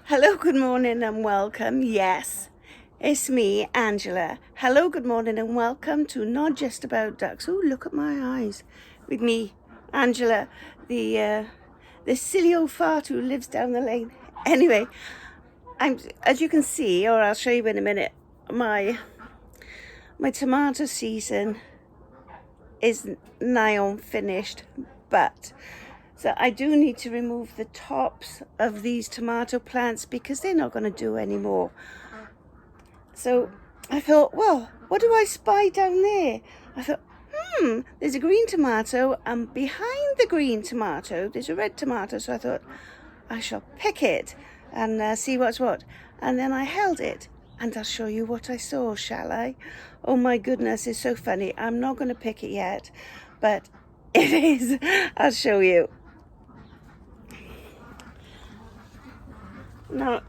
Hello, good morning and welcome. Yes, it's me, Angela. Hello, good morning and welcome to Not Just About Ducks. Oh, look at my eyes. With me, Angela, the silly old fart who lives down the lane. Anyway, as you can see, or I'll show you in a minute, my tomato season is nigh on finished, but so I do need to remove the tops of these tomato plants because they're not going to do anymore. So I thought, well, what do I spy down there? I thought, there's a green tomato, and behind the green tomato there's a red tomato. So I thought I shall pick it and see what's what. And then I held it, and I'll show you what I saw, shall I? Oh my goodness, it's so funny. I'm not going to pick it yet, but it is. I'll show you. No.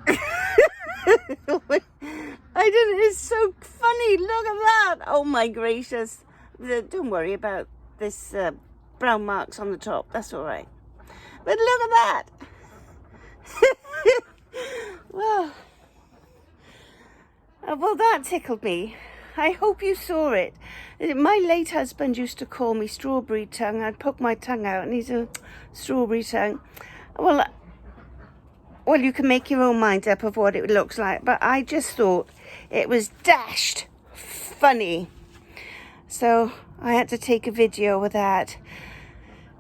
I didn't. It's so funny. Look at that. Oh my gracious. Don't worry about this brown marks on the top. That's all right. But look at that. Well, that tickled me. I hope you saw it. My late husband used to call me strawberry tongue. I'd poke my tongue out and he's a strawberry tongue. Well, you can make your own mind up of what it looks like, but I just thought it was dashed funny. So I had to take a video of that.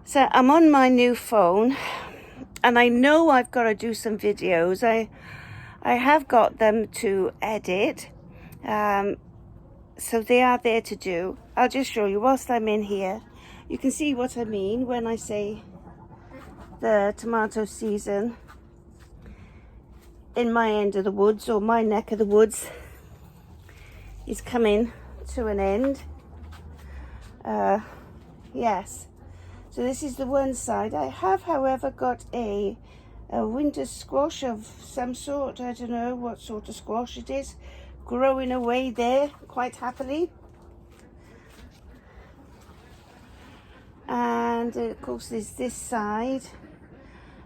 So I'm on my new phone, and I know I've got to do some videos. I have got them to edit, so they are there to do. I'll just show you whilst I'm in here. You can see what I mean when I say the tomato season in my end of the woods, or my neck of the woods, is coming to an end. Yes, so this is the one side. I have, however, got a winter squash of some sort. I don't know what sort of squash it is, growing away there quite happily. And of course there's this side,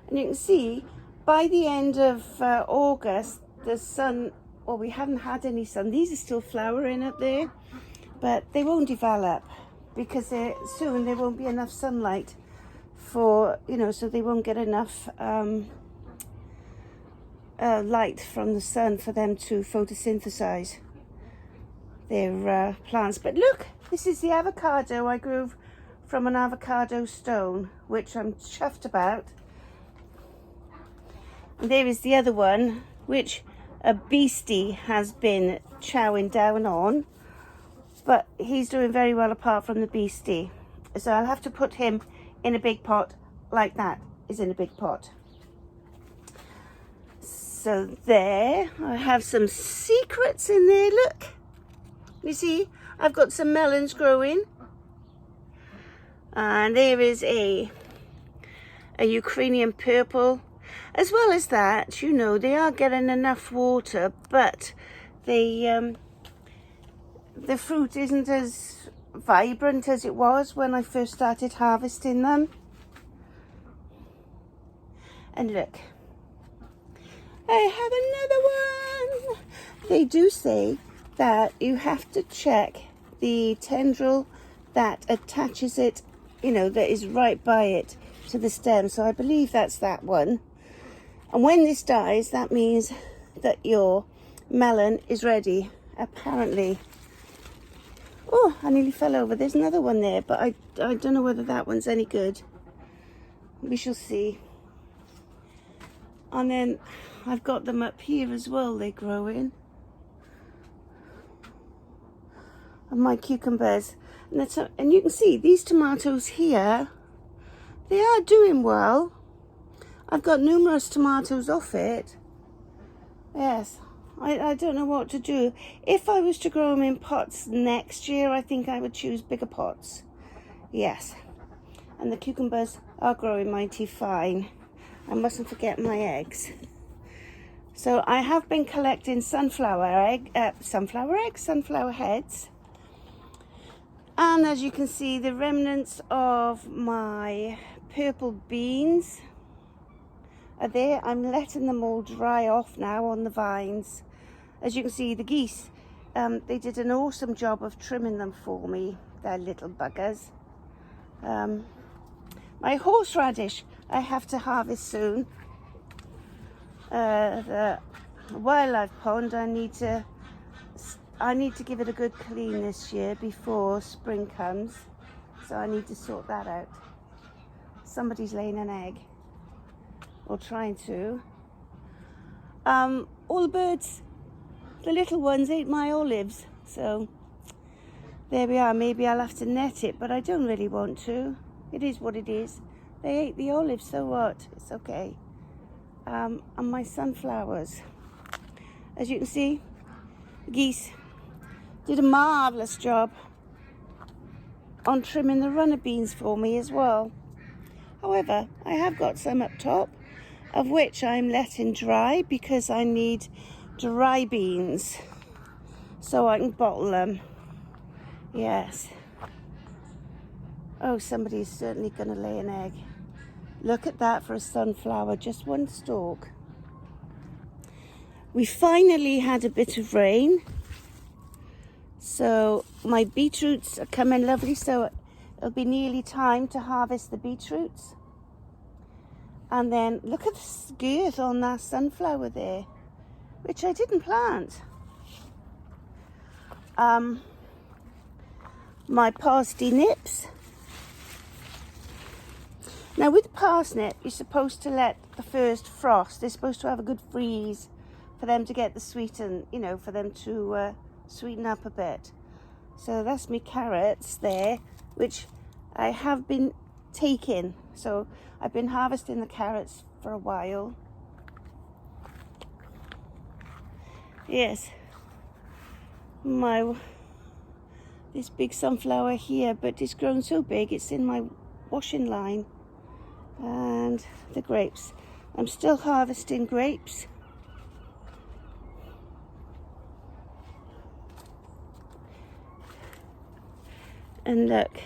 and you can see by the end of August, the sun, well, we haven't had any sun. These are still flowering up there, but they won't develop because soon there won't be enough sunlight for, so they won't get enough light from the sun for them to photosynthesize their plants. But look, this is the avocado I grew from an avocado stone, which I'm chuffed about. And there is the other one, which a beastie has been chowing down on, but he's doing very well apart from the beastie. So I'll have to put him in a big pot like that is in a big pot. So there, I have some secrets in there. Look, you see, I've got some melons growing, and there is a Ukrainian purple. As well as that, they are getting enough water, but the fruit isn't as vibrant as it was when I first started harvesting them. And look, I have another one. They do say that you have to check the tendril that attaches it, that is right by it to the stem. So I believe that's that one. And when this dies, that means that your melon is ready, apparently. Oh, I nearly fell over. There's another one there, but I don't know whether that one's any good. We shall see. And then I've got them up here as well. They're growing. And my cucumbers. And you can see these tomatoes here, they are doing well. I've got numerous tomatoes off it. Yes, I don't know what to do. If I was to grow them in pots next year, I think I would choose bigger pots. Yes, and the cucumbers are growing mighty fine. I mustn't forget my eggs. So I have been collecting sunflower heads. And as you can see, the remnants of my purple beans are there. I'm letting them all dry off now on the vines. As you can see, the geese, they did an awesome job of trimming them for me. They're little buggers. My horseradish I have to harvest soon. The wildlife pond, I need to give it a good clean this year before spring comes. So I need to sort that out. Somebody's laying an egg, or trying to. All the birds, the little ones, ate my olives. So there we are. Maybe I'll have to net it, but I don't really want to. It is what it is. They ate the olives, so what? It's okay. And my sunflowers. As you can see, the geese did a marvellous job on trimming the runner beans for me as well. However, I have got some up top, of which I'm letting dry because I need dry beans so I can bottle them. Yes. Oh, somebody's certainly going to lay an egg. Look at that for a sunflower, just one stalk. We finally had a bit of rain, so my beetroots are coming lovely, so it'll be nearly time to harvest the beetroots. And then look at the girth on that sunflower there, which I didn't plant. My parsnip nips. Now with the parsnip, you're supposed to let the first frost. They're supposed to have a good freeze for them to get the sweeten, you know, for them to sweeten up a bit. So that's me carrots there, which I have been taking. So I've been harvesting the carrots for a while. Yes, this big sunflower here, but it's grown so big it's in my washing line. And the grapes, I'm still harvesting grapes. And look,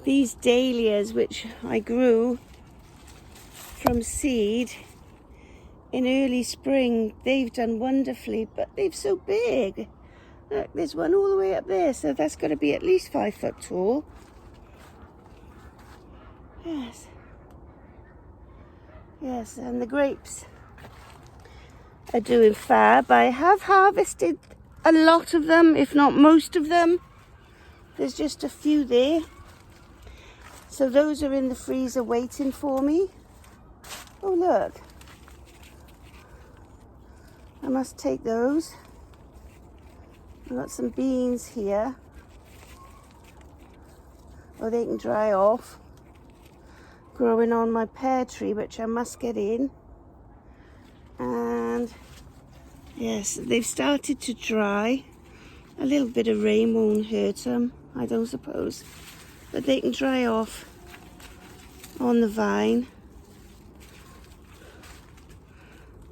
these dahlias, which I grew from seed in early spring, they've done wonderfully, but they're so big. Look, there's one all the way up there, so that's got to be at least 5 foot tall. Yes. Yes, and the grapes are doing fab. I have harvested a lot of them, if not most of them. There's just a few there. So those are in the freezer waiting for me. Oh, look. I must take those. I've got some beans here. Oh, they can dry off. Growing on my pear tree, which I must get in. And yes, they've started to dry. A little bit of rain won't hurt them, I don't suppose. But they can dry off on the vine.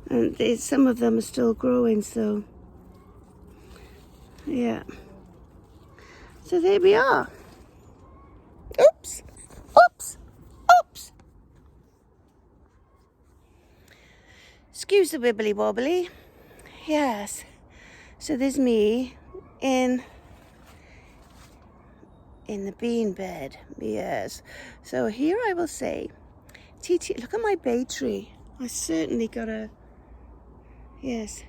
And some of them are still growing, so yeah. So there we are. Oops. Oops. Oops. Excuse the wibbly wobbly. Yes. So there's me in the bean bed. Yes. So here I will say, TT, look at my bay tree. I certainly got a, yes.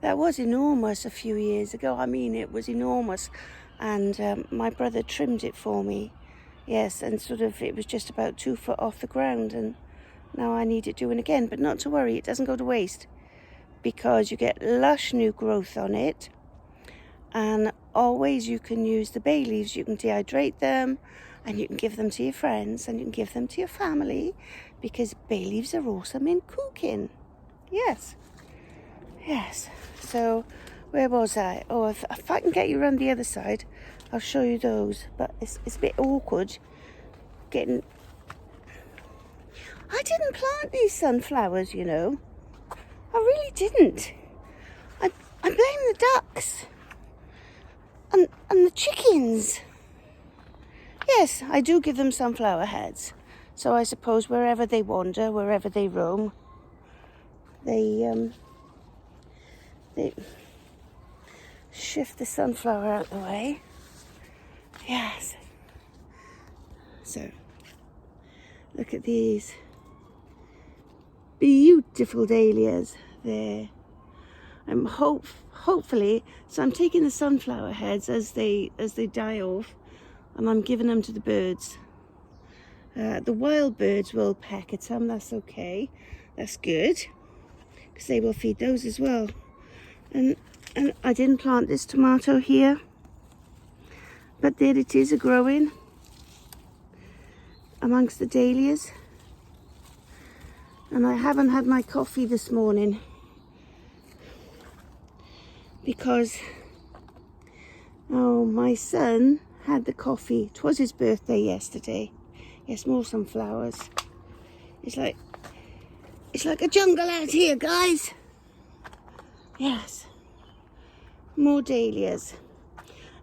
That was enormous a few years ago. I mean, it was enormous. And my brother trimmed it for me. Yes, and sort of, it was just about 2 foot off the ground. And now I need it doing again. But not to worry, it doesn't go to waste. Because you get lush new growth on it. And always you can use the bay leaves. You can dehydrate them. And you can give them to your friends. And you can give them to your family. Because bay leaves are awesome in cooking. Yes. Yes. So, where was I? Oh, if I can get you around the other side, I'll show you those. But it's a bit awkward getting... I didn't plant these sunflowers, you know. I really didn't. I blame the ducks and the chickens. Yes, I do give them sunflower heads. So I suppose wherever they wander, wherever they roam, they shift the sunflower out the way. Yes. So, look at these beautiful dahlias there. Hopefully, so I'm taking the sunflower heads as they die off, and I'm giving them to the birds. The wild birds will peck at them. That's okay. That's good, because they will feed those as well. And I didn't plant this tomato here, but there it is, growing amongst the dahlias. And I haven't had my coffee this morning because my son had the coffee. It was his birthday yesterday. Yes, more sunflowers. It's like a jungle out here, guys. Yes, more dahlias.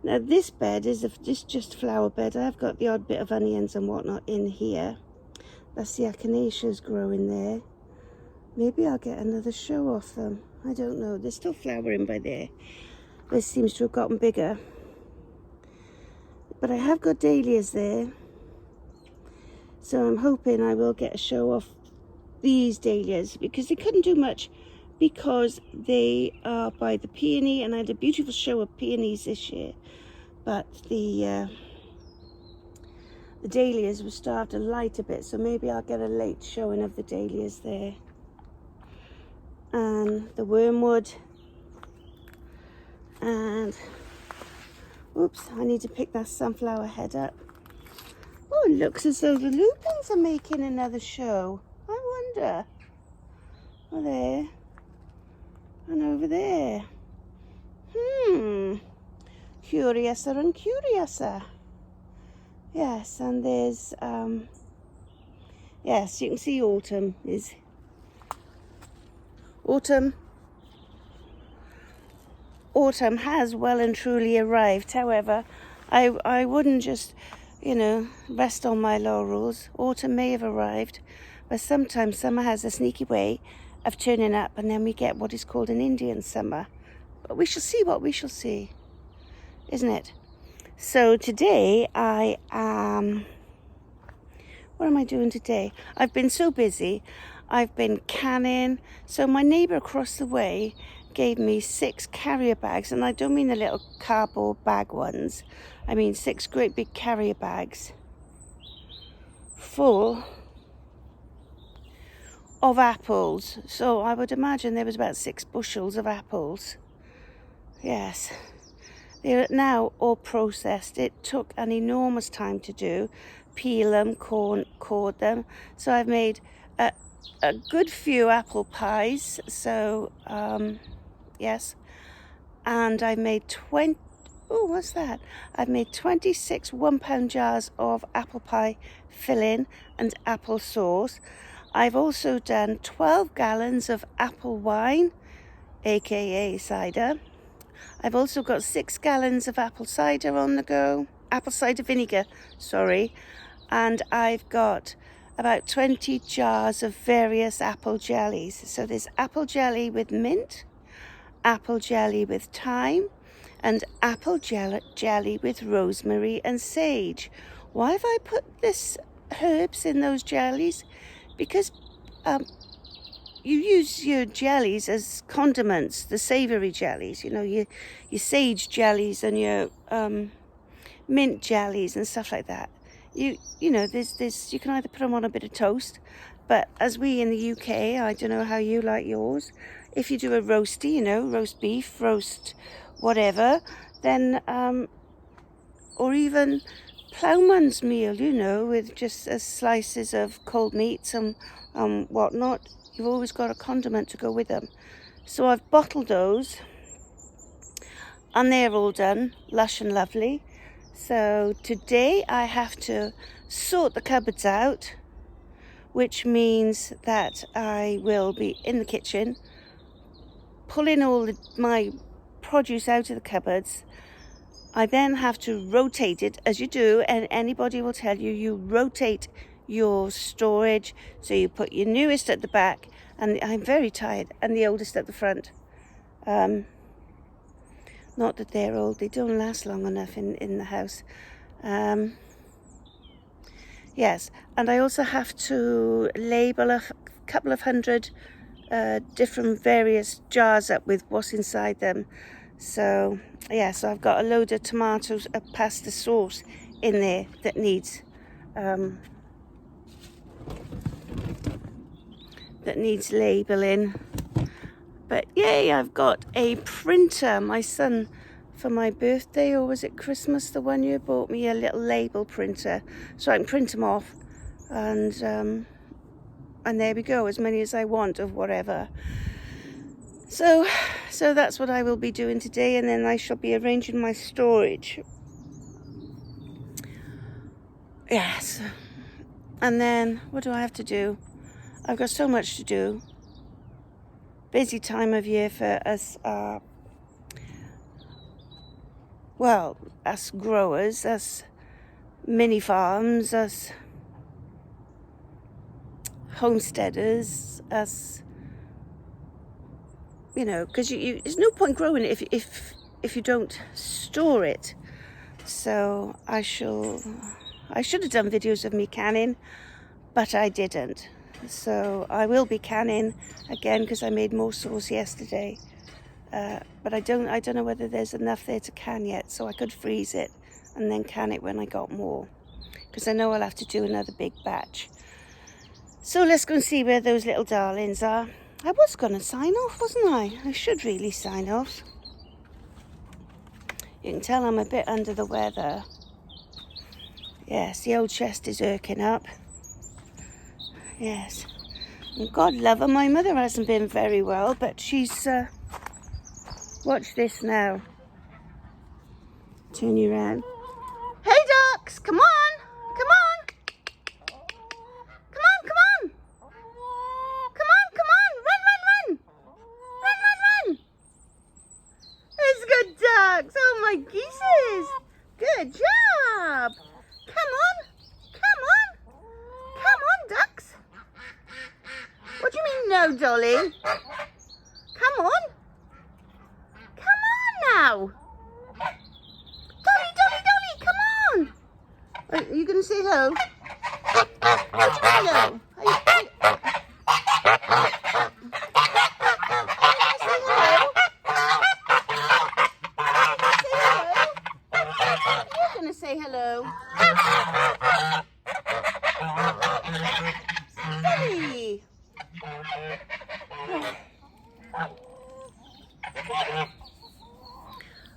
Now this bed is just flower bed. I've got the odd bit of onions and whatnot in here. That's the echinaceas growing there. Maybe I'll get another show off them. I don't know. They're still flowering by there. This seems to have gotten bigger. But I have got dahlias there. So I'm hoping I will get a show off these dahlias, because they couldn't do much because they are by the peony, and I had a beautiful show of peonies this year. But the dahlias will start to light a bit, so maybe I'll get a late showing of the dahlias there. And the wormwood. And, oops, I need to pick that sunflower head up. Oh, it looks as though the lupins are making another show. I wonder. Oh, there. And over there. Curiouser and curiouser. Yes, and there's, yes, you can see autumn has well and truly arrived. However, I wouldn't just, rest on my laurels. Autumn may have arrived, but sometimes summer has a sneaky way of turning up, and then we get what is called an Indian summer. But we shall see what we shall see, isn't it? So today what am I doing today? I've been so busy. I've been canning. So my neighbour across the way gave me 6 carrier bags, and I don't mean the little cardboard bag ones. I mean 6 great big carrier bags full of apples. So I would imagine there was about 6 bushels of apples. Yes. They're now all processed. It took an enormous time to do. Peel them, cord them. So I've made a good few apple pies. So, yes. And I made what's that? I've made 26 1-pound jars of apple pie filling and apple sauce. I've also done 12 gallons of apple wine, aka cider. I've also got 6 gallons of apple cider on the go. Apple cider vinegar, sorry. And I've got about 20 jars of various apple jellies. So there's apple jelly with mint, apple jelly with thyme, and apple jelly with rosemary and sage. Why have I put this herbs in those jellies? Because you use your jellies as condiments, the savoury jellies, your sage jellies and your mint jellies and stuff like that. There's you can either put them on a bit of toast, but as we in the UK, I don't know how you like yours. If you do a roasty, roast beef, roast whatever, then or even ploughman's meal, with just slices of cold meats and whatnot. You've always got a condiment to go with them. So I've bottled those, and they're all done, lush and lovely. So today I have to sort the cupboards out, which means that I will be in the kitchen pulling all my produce out of the cupboards. I then have to rotate it, as you do, and anybody will tell you, you rotate your storage. So you put your newest at the back, and I'm very tired, and the oldest at the front. Not that they're old, they don't last long enough in the house. Yes, and I also have to label a couple of hundred different various jars up with what's inside them. So yeah, so I've got a load of tomatoes, a pasta sauce in there that needs labeling. But yay, I've got a printer. My son, for my birthday, or was it Christmas the one year, bought me a little label printer so I can print them off, and there we go, as many as I want of whatever. So that's what I will be doing today, and then I shall be arranging my storage. Yes. And then what do I have to do? I've got so much to do. Busy time of year for us, us growers, us mini farms, us homesteaders, us, because you there's no point growing it if you don't store it. So I should have done videos of me canning, but I didn't. So I will be canning again because I made more sauce yesterday. But I don't know whether there's enough there to can yet, so I could freeze it and then can it when I got more, because I know I'll have to do another big batch. So let's go and see where those little darlings are. I was going to sign off, wasn't I? I should really sign off. You can tell I'm a bit under the weather. Yes, the old chest is irking up. Yes. And God love her, my mother hasn't been very well, but she's... watch this now. Turn you around. Hey ducks, come on! Come on! Come on, come on! Come on, come on! Run, run, run! Run, run, run! That's good ducks! Oh my geezers! Good job! Come on! Come on! Come on, ducks! What do you mean no, Dolly? Come on! Come on now! Dolly, Dolly, Dolly, come on! Are you going to say hello? Hello. Are you say hello? You're going to say hello. Dolly.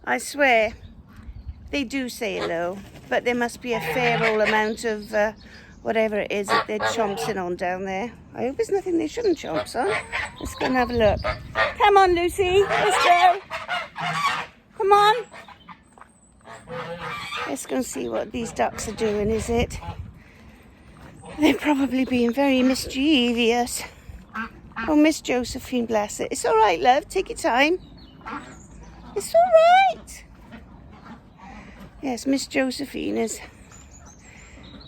I swear, they do say hello, but there must be a fair old amount of whatever it is that they're chomping on down there. I hope there's nothing they shouldn't chomp on. Let's go and have a look. Come on, Lucy, let's go. Come on. Let's go and see what these ducks are doing, is it? They're probably being very mischievous. Oh, Miss Josephine, bless it. It's all right, love. Take your time. It's all right. Yes, Miss Josephine is...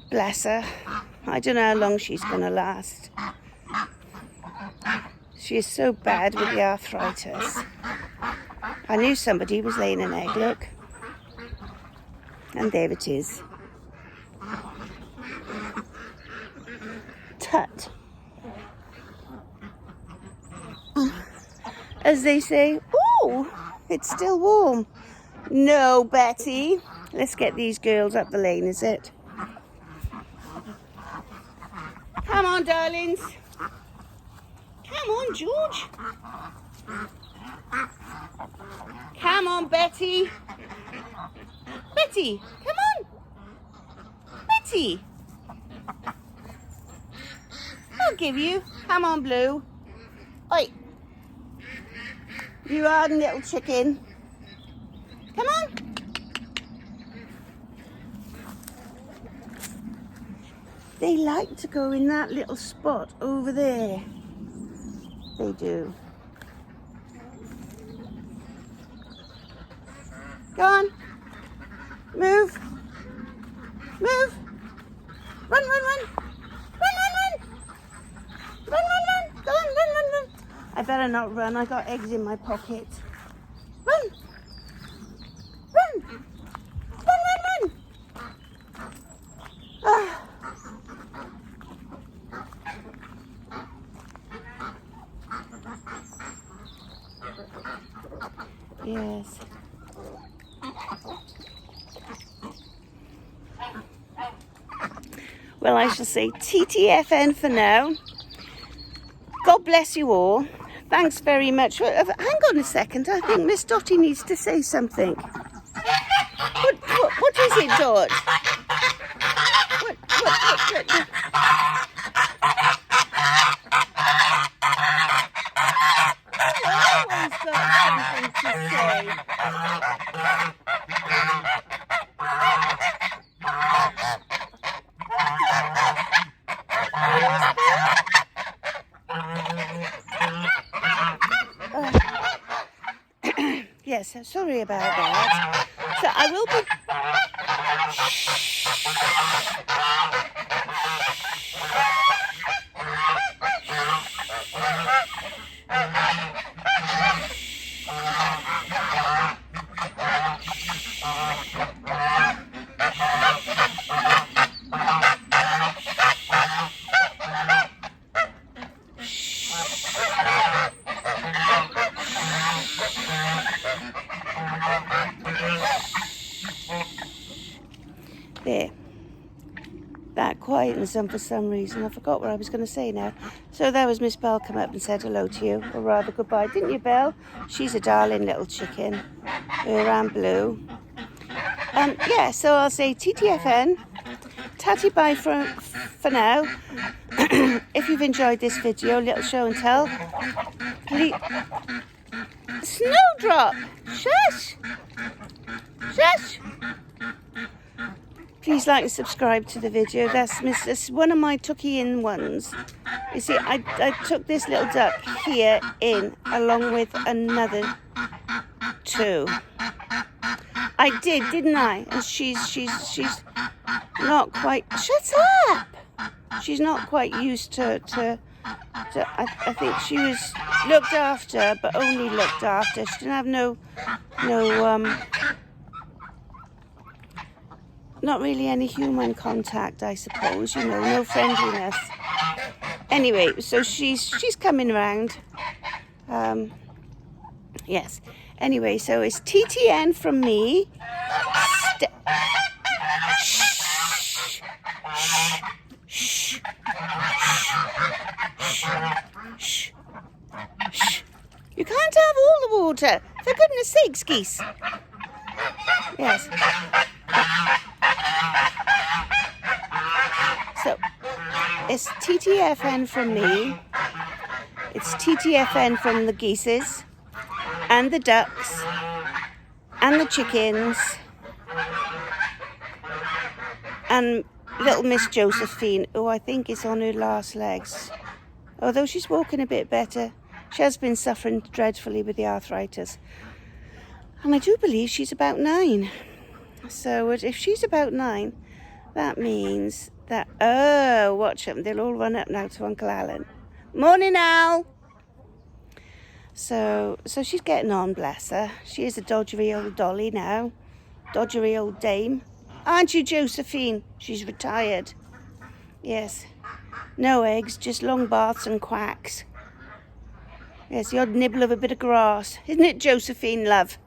bless her. I don't know how long she's going to last. She is so bad with the arthritis. I knew somebody was laying an egg, look. And there it is. Tut. As they say, ooh, it's still warm. No, Betty. Let's get these girls up the lane, is it? Come on, darlings. Come on, George. Come on, Betty. Betty, come on. Betty. I'll give you. Come on, Blue. Oi. You hard little chicken. Come on. They like to go in that little spot over there. They do. Go on. Move. Move. Run, run, run. Run, run, run. Run, run, run. Go on, run, run, run. I better not run. I got eggs in my pocket. Run. Run. Run, run, run. Ah. Yes. Well, I shall say TTFN for now. God bless you all. Thanks very much. Hang on a second. I think Miss Dottie needs to say something. What is it, Dot? What? Always got something to say. Yes, sorry about that. So I will be... There. That quietens them for some reason. I forgot what I was going to say now. So that was Miss Bell come up and said hello to you, or rather goodbye. Didn't you, Belle? She's a darling little chicken. Her and Blue. Yeah, so I'll say TTFN. Tatty bye for now. If you've enjoyed this video, little show and tell. Please... Snowdrop! Shush! Shush! Please like and subscribe to the video. That's one of my tucky-in ones. You see, I took this little duck here in along with another two. I did, didn't I? And she's not quite... Shut up! She's not quite used to I think she was looked after, but only looked after. She didn't have no not really any human contact, I suppose, you know, no friendliness. Anyway, so she's coming around. Yes. Anyway, so it's TTN from me. Shh. Shh. Shh. Shh. You can't have all the water. For goodness sakes, geese. Yes. So, it's TTFN from me. It's TTFN from the geeses, and the ducks, and the chickens, and little Miss Josephine, who I think is on her last legs. Although she's walking a bit better, she has been suffering dreadfully with the arthritis. And I do believe she's about 9. So if she's about 9, that means that... Oh, watch them. They'll all run up now to Uncle Alan. Morning, Al! So she's getting on, bless her. She is a dodgery old dolly now. Dodgery old dame. Aren't you, Josephine? She's retired. Yes. No eggs, just long baths and quacks. Yes, the odd nibble of a bit of grass. Isn't it, Josephine, love?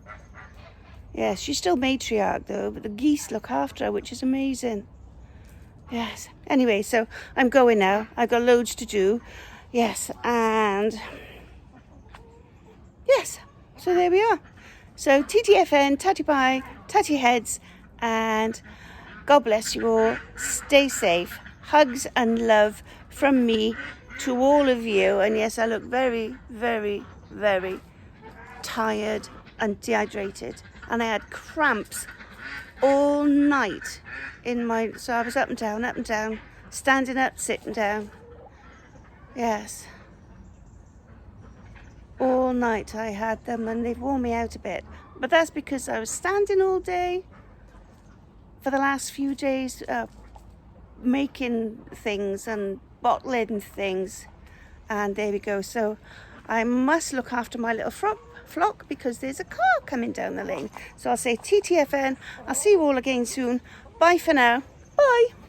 Yes, she's still matriarch, though, but the geese look after her, which is amazing. Yes. Anyway, so I'm going now. I've got loads to do. Yes, and... Yes, so there we are. So TTFN, tatty bye, tatty heads, and God bless you all. Stay safe. Hugs and love from me to all of you. And yes, I look very, very, very tired and dehydrated. And I had cramps all night in my... So I was up and down, standing up, sitting down. Yes. All night I had them, and they've worn me out a bit. But that's because I was standing all day for the last few days making things and bottling things, and there we go. So I must look after my little flock because there's a car coming down the lane. So I'll say TTFN. I'll see you all again soon. Bye for now. Bye.